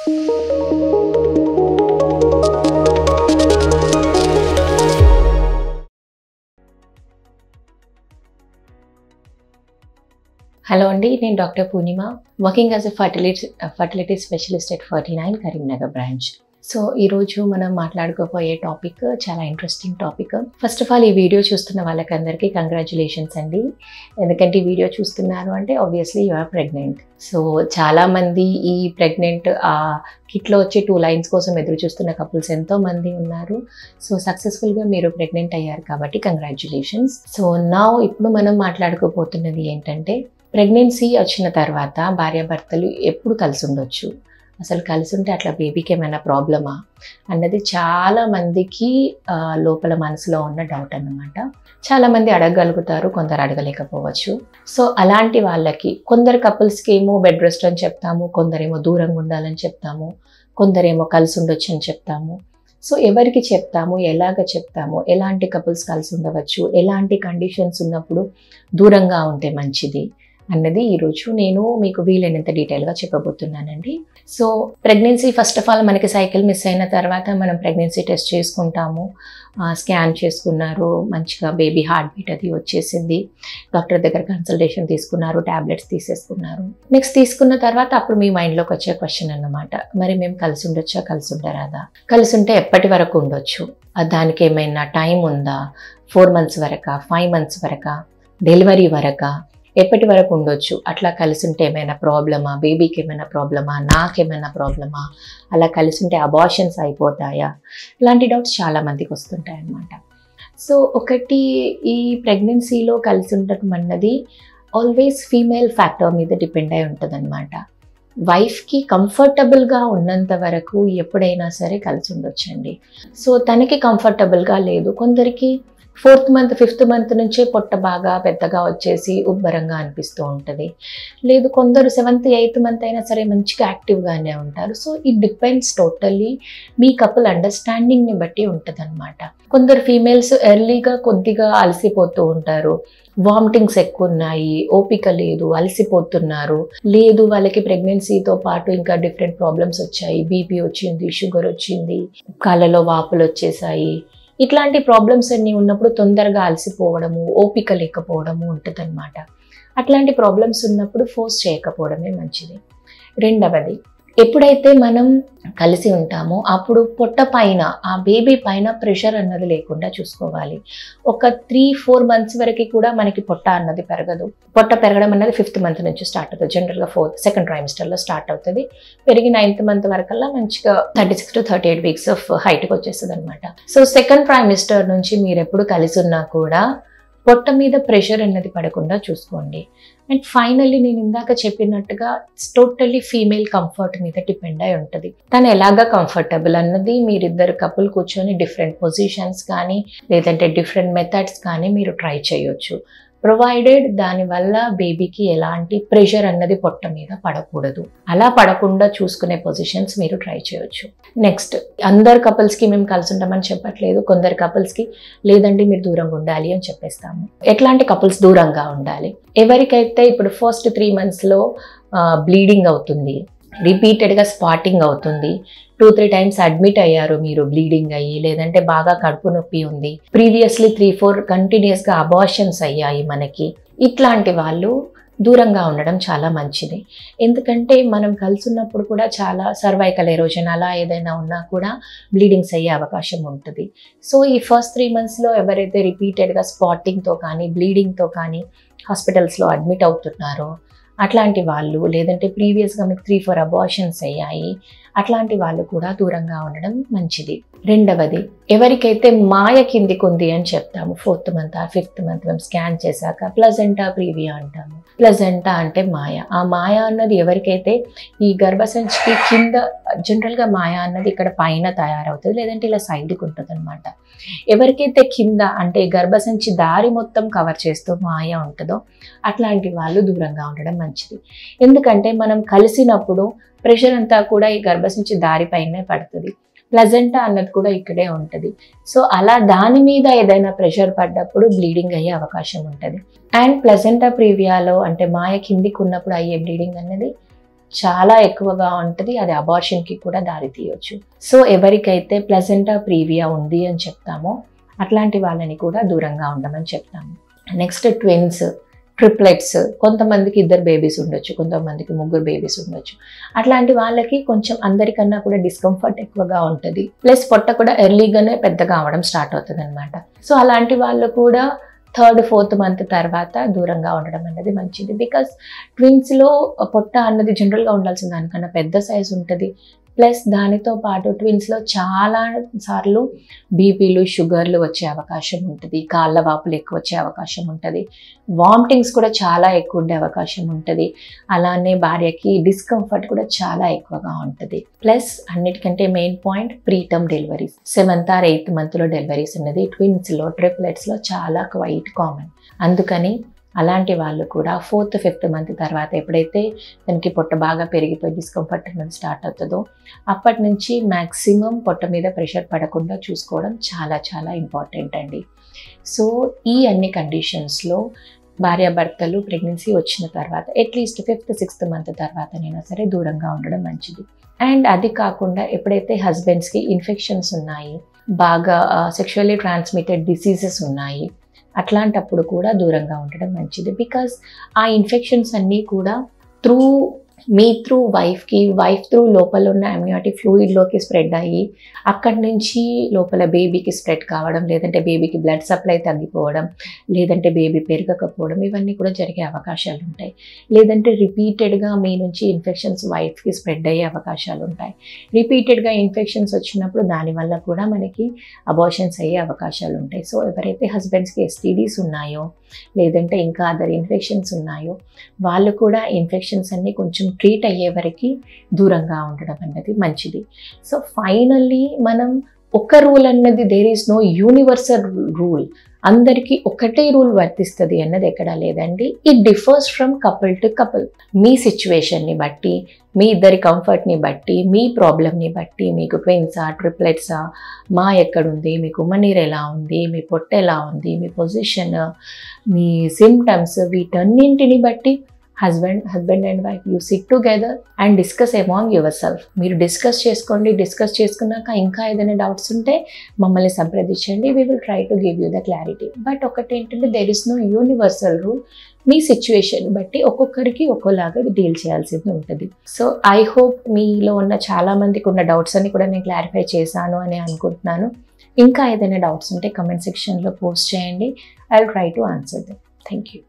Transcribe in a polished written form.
Hello అండి, నేను doctor Purnima, working as a fertility specialist at 49 Karimnagar branch. So ఈరోజు మనం మాట్లాడుకోబోయే టాపిక్ చాలా interesting topic. First of all, ఈ వీడియో చూస్తున్న వాళ్ళకందరికీ కంగ్రాచులేషన్స్ అండి. ఎందుకంటే ఈ వీడియో చూస్తున్నారు అంటే obviously you are pregnant. So చాలామంది ఈ ప్రెగ్నెంట్ కిట్లో వచ్చే 2 లైన్స్ కోసం ఎదురు చూస్తున్న కపుల్స్ ఎంతోమంది ఉన్నారు. సో సక్సెస్ఫుల్గా మీరు ప్రెగ్నెంట్ అయ్యారు కాబట్టి కంగ్రాచులేషన్స్. సో ఇప్పుడు మనం మాట్లాడుకోబోతున్నది ఏంటంటే, ప్రెగ్నెన్సీ వచ్చిన తర్వాత భార్యాభర్తలు ఎప్పుడు కలిసి ఉండొచ్చు, అసలు కలిసి ఉంటే అట్లా బేబీకి ఏమైనా ప్రాబ్లమా అన్నది చాలామందికి లోపల మనసులో ఉన్న డౌట్ అన్నమాట. చాలామంది అడగగలుగుతారు, కొందరు అడగలేకపోవచ్చు. సో అలాంటి వాళ్ళకి కొందరు కపుల్స్కి ఏమో బెడ్ రెస్ట్ అని చెప్తాము, కొందరేమో దూరంగా ఉండాలని చెప్తాము, కొందరేమో కలిసి ఉండొచ్చు అని చెప్తాము. సో ఎవరికి చెప్తాము, ఎలాగ చెప్తాము, ఎలాంటి కపుల్స్ కలిసి ఉండవచ్చు, ఎలాంటి కండిషన్స్ ఉన్నప్పుడు దూరంగా ఉంటే మంచిది అన్నది ఈరోజు నేను మీకు వీలైనంత డీటెయిల్గా చెప్పబోతున్నానండి. So pregnancy first of all మనకి సైకిల్ మిస్ అయిన తర్వాత మనం ప్రెగ్నెన్సీ టెస్ట్ చేసుకుంటాము. స్కాన్ చేసుకున్నారు, మంచిగా బేబీ హార్ట్ బీట్ అది వచ్చేసింది, డాక్టర్ దగ్గర కన్సల్టేషన్ తీసుకున్నారు, ట్యాబ్లెట్స్ తీసేసుకున్నారు. నెక్స్ట్ తీసుకున్న తర్వాత అప్పుడు మీ మైండ్లోకి వచ్చే క్వశ్చన్ అన్నమాట, మరి మేము కలిసి ఉండొచ్చా, కలిసి ఉండరాదా, కలిసి ఉంటే ఎప్పటి వరకు ఉండొచ్చు, దానికి ఏమైనా టైం ఉందా, 4 months వరకా, 5 months వరకా, డెలివరీ వరకా, ఎప్పటి వరకు ఉండొచ్చు, అట్లా కలిసి ఉంటే ఏమైనా ప్రాబ్లమా, బేబీకి ఏమైనా ప్రాబ్లమా, నాకేమైనా ప్రాబ్లమా, అలా కలిసి ఉంటే అబార్షన్స్ అయిపోతాయా, ఇలాంటి డౌట్స్ చాలామందికి వస్తుంటాయి అన్నమాట. సో ఒకటి, ఈ ప్రెగ్నెన్సీలో కలిసి ఉండటం అన్నది ఆల్వేస్ ఫీమేల్ ఫ్యాక్టర్ మీద డిపెండ్ అయి ఉంటుంది అనమాట. వైఫ్కి కంఫర్టబుల్గా ఉన్నంత వరకు ఎప్పుడైనా సరే కలిసి ఉండొచ్చండి. సో తనకి కంఫర్టబుల్గా లేదు, కొందరికి 4th month 5th month నుంచే పొట్ట బాగా పెద్దగా వచ్చేసి ఉబ్బరంగా అనిపిస్తూ ఉంటుంది, లేదు కొందరు 7th 8th month అయినా సరే మంచిగా యాక్టివ్గానే ఉంటారు. సో ఇట్ డిపెండ్స్ టోటల్లీ మీ కపుల్ అండర్స్టాండింగ్ని బట్టి ఉంటుంది అనమాట. కొందరు ఫీమేల్స్ ఎర్లీగా కొద్దిగా అలసిపోతూ ఉంటారు, వామిటింగ్స్ ఎక్కువ ఉన్నాయి, ఓపిక లేదు, అలసిపోతున్నారు, లేదు వాళ్ళకి ప్రెగ్నెన్సీతో పాటు ఇంకా డిఫరెంట్ ప్రాబ్లమ్స్ వచ్చాయి, బీపీ వచ్చింది, షుగర్ వచ్చింది, కాళ్ళలో వాపులు వచ్చేసాయి, ఇట్లాంటి ప్రాబ్లమ్స్ అన్నీ ఉన్నప్పుడు తొందరగా అలసిపోవడము, ఓపిక లేకపోవడము ఉంటుంది అనమాట. అట్లాంటి ప్రాబ్లమ్స్ ఉన్నప్పుడు ఫోర్స్ చేయకపోవడమే మంచిది. రెండవది, ఎప్పుడైతే మనం కలిసి ఉంటామో అప్పుడు పొట్ట పైన, ఆ బేబీ పైన ప్రెషర్ అన్నది లేకుండా చూసుకోవాలి. ఒక 3-4 months వరకు కూడా మనకి పొట్ట అన్నది పెరగదు. పొట్ట పెరగడం అన్నది 5th month నుంచి స్టార్ట్ అవుతుంది, జనరల్గా 2nd trimester స్టార్ట్ అవుతుంది, పెరిగి 9th month వరకల్లా మంచిగా 36 to 38 weeks ఆఫ్ హైట్కి వచ్చేస్తుంది అనమాట. సో 2nd trimester నుంచి మీరు ఎప్పుడు కలిసి ఉన్నా కూడా పొట్ట మీద ప్రెషర్ అన్నది పడకుండా చూసుకోండి. అండ్ ఫైనల్లీ నేను ఇందాక చెప్పినట్టుగా టోటల్లీ ఫీమేల్ కంఫర్ట్ మీద డిపెండ్ అయి ఉంటుంది. తను ఎలాగా కంఫర్టబుల్ అన్నది మీరిద్దరు కపుల్ కూర్చొని డిఫరెంట్ పొజిషన్స్ కానీ లేదంటే డిఫరెంట్ మెథడ్స్ కానీ మీరు ట్రై చేయొచ్చు, ప్రొవైడెడ్ దానివల్ల బేబీకి ఎలాంటి ప్రెషర్ అన్నది పొట్ట మీద పడకూడదు. అలా పడకుండా చూసుకునే పొజిషన్స్ మీరు ట్రై చేయొచ్చు. నెక్స్ట్, అందరు కపుల్స్కి మేము కలిసి ఉంటామని చెప్పట్లేదు, కొందరు కపుల్స్కి లేదండి మీరు దూరంగా ఉండాలి అని చెప్పేస్తాము. ఎట్లాంటి కపుల్స్ దూరంగా ఉండాలి? ఎవరికైతే ఇప్పుడు ఫస్ట్ 3 monthsలో బ్లీడింగ్ అవుతుంది, రిపీటెడ్గా స్పాటింగ్ అవుతుంది, 2-3 times అడ్మిట్ అయ్యారు మీరు బ్లీడింగ్ అయ్యి, లేదంటే బాగా కడుపు నొప్పి ఉంది, ప్రీవియస్లీ 3-4 కంటిన్యూస్గా అబార్షన్స్ అయ్యాయి మనకి, ఇట్లాంటి వాళ్ళు దూరంగా ఉండడం చాలా మంచిది. ఎందుకంటే మనం కలిసి ఉన్నప్పుడు కూడా చాలా సర్వైకల్ ఎరోజన్ అలా ఏదైనా ఉన్నా కూడా బ్లీడింగ్స్ అయ్యే అవకాశం ఉంటుంది. సో ఈ ఫస్ట్ 3 monthsలో ఎవరైతే రిపీటెడ్గా స్పాటింగ్తో కానీ బ్లీడింగ్తో కానీ హాస్పిటల్స్లో అడ్మిట్ అవుతున్నారో అట్లాంటి వాళ్ళు, లేదంటే ప్రీవియస్గా మీకు 3-4 అబార్షన్స్ అయ్యాయి, అట్లాంటి వాళ్ళు కూడా దూరంగా ఉండడం మంచిది. రెండవది, ఎవరికైతే మాయ కిందికి ఉంది అని చెప్తాము, 4th month 5th month మేము స్కాన్ చేశాక ప్లజెంటా ప్రీవియా అంటాము. ప్లజెంటా అంటే మాయ. ఆ మాయ అన్నది ఎవరికైతే ఈ గర్భసంచికి కింద, జనరల్గా మాయ అన్నది ఇక్కడ పైన తయారవుతుంది, లేదంటే ఇలా సైడ్కి ఉంటుంది అనమాట. ఎవరికైతే కింద అంటే గర్భసంచి దారి మొత్తం కవర్ చేస్తూ మాయ ఉంటుందో అట్లాంటి వాళ్ళు దూరంగా ఉండడం మంచిది. ఎందుకంటే మనం కలిసినప్పుడు ప్రెషర్ అంతా కూడా ఈ గర్భసంచి దారిపైనే పడుతుంది, ప్లజెంటా అన్నది కూడా ఇక్కడే ఉంటుంది. సో అలా దాని మీద ఏదైనా ప్రెషర్ పడ్డప్పుడు బ్లీడింగ్ అయ్యే అవకాశం ఉంటుంది. అండ్ ప్లజెంటా ప్రీవియాలో అంటే మాయ కిందికి ఉన్నప్పుడు అయ్యే బ్లీడింగ్ అనేది చాలా ఎక్కువగా ఉంటుంది. అది అబార్షన్కి కూడా దారి తీయొచ్చు. సో ఎవరికైతే ప్లెజెంటా ప్రీవియా ఉంది అని చెప్తామో అట్లాంటి వాళ్ళని కూడా దూరంగా ఉండమని చెప్తాము. నెక్స్ట్ ట్విన్స్, ట్రిప్లెట్స్, కొంతమందికి 2 బేబీస్ ఉండొచ్చు, కొంతమందికి 3 బేబీస్ ఉండొచ్చు. అట్లాంటి వాళ్ళకి కొంచెం అందరికన్నా కూడా డిస్కంఫర్ట్ ఎక్కువగా ఉంటుంది. ప్లస్ పొట్ట కూడా ఎర్లీగానే పెద్దగా అవడం స్టార్ట్ అవుతుంది అనమాట. సో అలాంటి వాళ్ళు కూడా 3rd, 4th మంత్ తర్వాత దూరంగా ఉండడం అనేది మంచిది. బికాస్ ట్విన్స్లో పొట్ట అన్నది జనరల్గా ఉండాల్సిన దానికన్నా పెద్ద సైజ్ ఉంటుంది. ప్లస్ దానితో పాటు ట్విన్స్లో చాలా సార్లు బీపీలు, షుగర్లు వచ్చే అవకాశం ఉంటుంది. కాళ్ళ వాపులు ఎక్కువ వచ్చే అవకాశం ఉంటుంది. వామిటింగ్స్ కూడా చాలా ఎక్కువ ఉండే అవకాశం ఉంటుంది. అలానే భార్యకి డిస్కంఫర్ట్ కూడా చాలా ఎక్కువగా ఉంటుంది. ప్లస్ అన్నిటికంటే main point preterm deliveries. 7th or 8th మంత్లో డెలివరీస్ ఉన్నది ట్విన్స్లో, ట్రిప్లెట్స్లో చాలా క్వైట్ కామన్. అందుకని అలాంటి వాళ్ళు కూడా 4th, 5th మంత్ తర్వాత ఎప్పుడైతే దానికి పొట్ట బాగా పెరిగిపోయి డిస్కంఫర్ట్ అనేది స్టార్ట్ అవుతుందో అప్పటి నుంచి మ్యాక్సిమం పొట్ట మీద ప్రెషర్ పడకుండా చూసుకోవడం చాలా చాలా ఇంపార్టెంట్ అండి. సో ఈ అన్ని కండిషన్స్లో భార్యాభర్తలు ప్రెగ్నెన్సీ వచ్చిన తర్వాత అట్లీస్ట్ 5th, 6th మంత్ తర్వాతనైనా సరే దూరంగా ఉండడం మంచిది. అండ్ అది కాకుండా ఎప్పుడైతే హస్బెండ్స్కి ఇన్ఫెక్షన్స్ ఉన్నాయి, బాగా సెక్షువల్లీ ట్రాన్స్మిటెడ్ డిసీజెస్ ఉన్నాయి, అట్లాంటప్పుడు కూడా దూరంగా ఉండడం మంచిది. బికాజ్ ఆ ఇన్ఫెక్షన్స్ అన్నీ కూడా త్రూ వైఫ్ త్రూ లోపల ఉన్న అమ్నియాటిక్ ఫ్లూయిడ్లోకి స్ప్రెడ్ అయ్యి అక్కడి నుంచి లోపల బేబీకి స్ప్రెడ్ కావడం, లేదంటే బేబీకి బ్లడ్ సప్లై తగ్గిపోవడం, లేదంటే బేబీ పెరగకపోవడం, ఇవన్నీ కూడా జరిగే అవకాశాలు ఉంటాయి. లేదంటే రిపీటెడ్గా మీ నుంచి ఇన్ఫెక్షన్స్ వైఫ్కి స్ప్రెడ్ అయ్యే అవకాశాలు ఉంటాయి. రిపీటెడ్గా ఇన్ఫెక్షన్స్ వచ్చినప్పుడు దానివల్ల కూడా మనకి అబార్షన్స్ అయ్యే అవకాశాలు ఉంటాయి. సో ఎవరైతే హస్బెండ్స్కి ఎస్టీడీస్ ఉన్నాయో లేదంటే ఇంకా అదర్ ఇన్ఫెక్షన్స్ ఉన్నాయో వాళ్ళు కూడా ఇన్ఫెక్షన్స్ అన్నీ కొంచెం ట్రీట్ అయ్యే వరకు దూరంగా ఉండడం అన్నది మంచిది. సో ఫైనల్లీ మనం ఒక రూల్ అన్నది there is no universal rule, అందరికీ ఒకటే రూల్ వర్తిస్తుంది అన్నది ఎక్కడా లేదండి. It differs from couple to couple. మీ సిచ్యువేషన్ని బట్టి, మీ ఇద్దరి కంఫర్ట్ని బట్టి, మీ ప్రాబ్లమ్ని బట్టి, మీకు ట్విన్సా, ట్రిప్లెట్సా, మా ఎక్కడుంది, మీకు ఉమ్మనీరు ఎలా ఉంది, మీ పొట్ట ఎలా ఉంది, మీ పొజిషన్, మీ సిమ్టమ్స్, వీటన్నింటిని బట్టి husband and wife you sit together and discuss among yourself. మీరు డిస్కస్ చేసుకోండి. డిస్కస్ చేసుకున్నాక ఇంకా ఏదైనా డౌట్స్ ఉంటే మమ్మల్ని సంప్రదించండి. We will try to give you the clarity. But ఒకటి ఏంటంటే there is no universal rule. మీ సిచ్యువేషన్ బట్టి ఒక్కొక్కరికి ఒక్కోలాగా డీల్ చేయాల్సింది ఉంటుంది. సో ఐ హోప్ మీలో ఉన్న చాలా మందికి ఉన్న డౌట్స్ అన్ని కూడా నేను క్లారిఫై చేశాను అని అనుకుంటున్నాను. ఇంకా ఏదైనా డౌట్స్ ఉంటే కమెంట్ సెక్షన్లో పోస్ట్ చేయండి. I will try to answer them. Thank you.